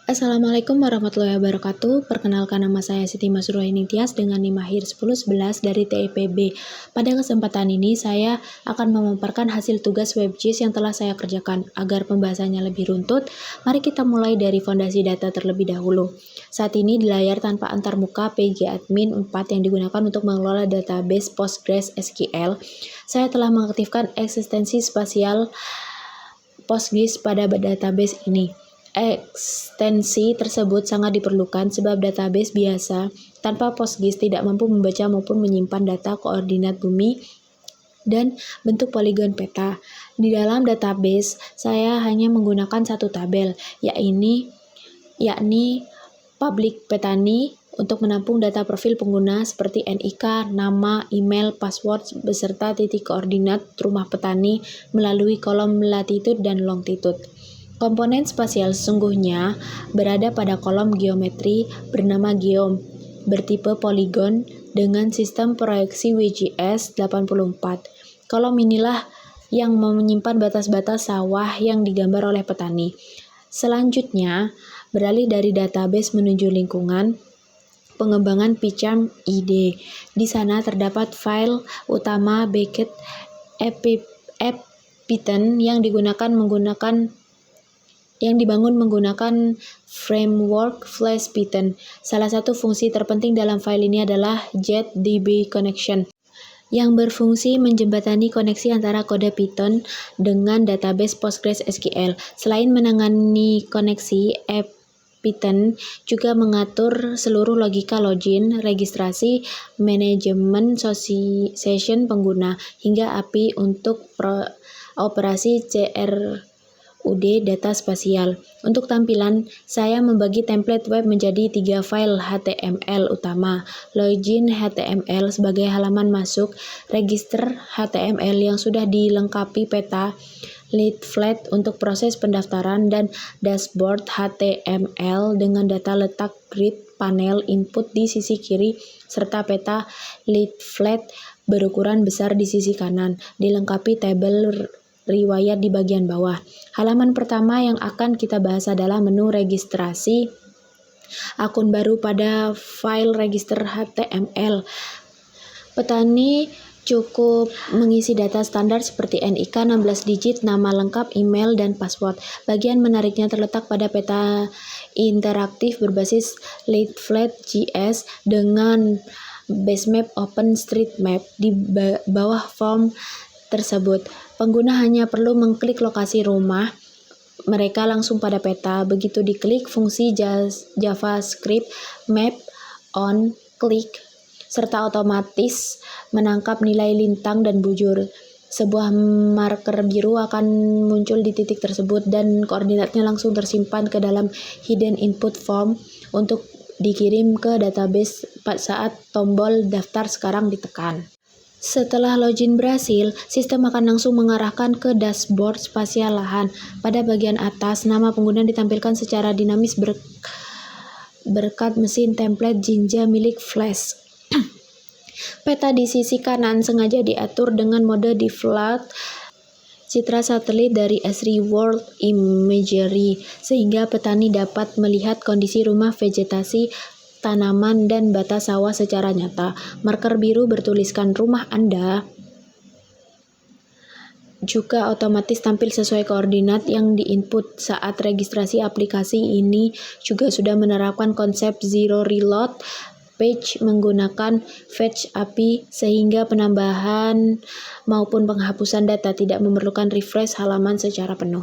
Assalamualaikum warahmatullahi wabarakatuh. Perkenalkan, nama saya Siti Masruhini Tias dengan NIM akhir 1011 dari TIPB. Pada kesempatan ini saya akan memaparkan hasil tugas WebGIS yang telah saya kerjakan. Agar pembahasannya lebih runtut, mari kita mulai dari fondasi data terlebih dahulu. Saat ini di layar tanpa antarmuka PG-admin 4 yang digunakan untuk mengelola database PostgreSQL, saya telah mengaktifkan eksistensi spasial PostGIS pada database ini. Ekstensi tersebut sangat diperlukan sebab database biasa tanpa PostGIS tidak mampu membaca maupun menyimpan data koordinat bumi dan bentuk poligon peta. Di dalam database, saya hanya menggunakan satu tabel, yakni public petani untuk menampung data profil pengguna seperti NIK, nama, email, password, beserta titik koordinat rumah petani melalui kolom latitude dan longitude. Komponen spasial sesungguhnya berada pada kolom geometri bernama geom, bertipe poligon dengan sistem proyeksi WGS 84. Kolom inilah yang menyimpan batas-batas sawah yang digambar oleh petani. Selanjutnya, beralih dari database menuju lingkungan, pengembangan PCAM ID. Di sana terdapat file utama Beckett Python yang dibangun menggunakan framework Flash Python. Salah satu fungsi terpenting dalam file ini adalah JetDB Connection, yang berfungsi menjembatani koneksi antara kode Python dengan database PostgreSQL. Selain menangani koneksi, Python juga mengatur seluruh logika login, registrasi, manajemen session pengguna, hingga API untuk operasi CRUD data spasial. Untuk tampilan, saya membagi template web menjadi 3 file HTML utama, login HTML sebagai halaman masuk, register HTML yang sudah dilengkapi peta, leaflet untuk proses pendaftaran, dan dashboard HTML dengan data letak grid panel input di sisi kiri, serta peta leaflet berukuran besar di sisi kanan, dilengkapi tabel riwayat di bagian bawah. Halaman pertama yang akan kita bahas adalah menu registrasi akun baru pada file register HTML. Petani cukup mengisi data standar seperti NIK 16 digit, nama lengkap, email, dan password. Bagian menariknya terletak pada peta interaktif berbasis leaflet.js dengan basemap OpenStreetMap. Di bawah form tersebut, pengguna hanya perlu mengklik lokasi rumah mereka langsung pada peta. Begitu diklik, fungsi JavaScript map on click serta otomatis menangkap nilai lintang dan bujur. Sebuah marker biru akan muncul di titik tersebut dan koordinatnya langsung tersimpan ke dalam hidden input form untuk dikirim ke database saat tombol daftar sekarang ditekan. Setelah login berhasil, sistem akan langsung mengarahkan ke dashboard spasial lahan. Pada bagian atas, nama pengguna ditampilkan secara dinamis berkat mesin template Jinja milik Flash. Peta di sisi kanan sengaja diatur dengan mode default citra satelit dari Esri World Imagery, sehingga petani dapat melihat kondisi rumah, vegetasi, tanaman, dan batas sawah secara nyata. Marker biru bertuliskan rumah Anda juga otomatis tampil sesuai koordinat yang diinput. Saat registrasi, aplikasi ini juga sudah menerapkan konsep zero reload page menggunakan Fetch API, sehingga penambahan maupun penghapusan data tidak memerlukan refresh halaman secara penuh.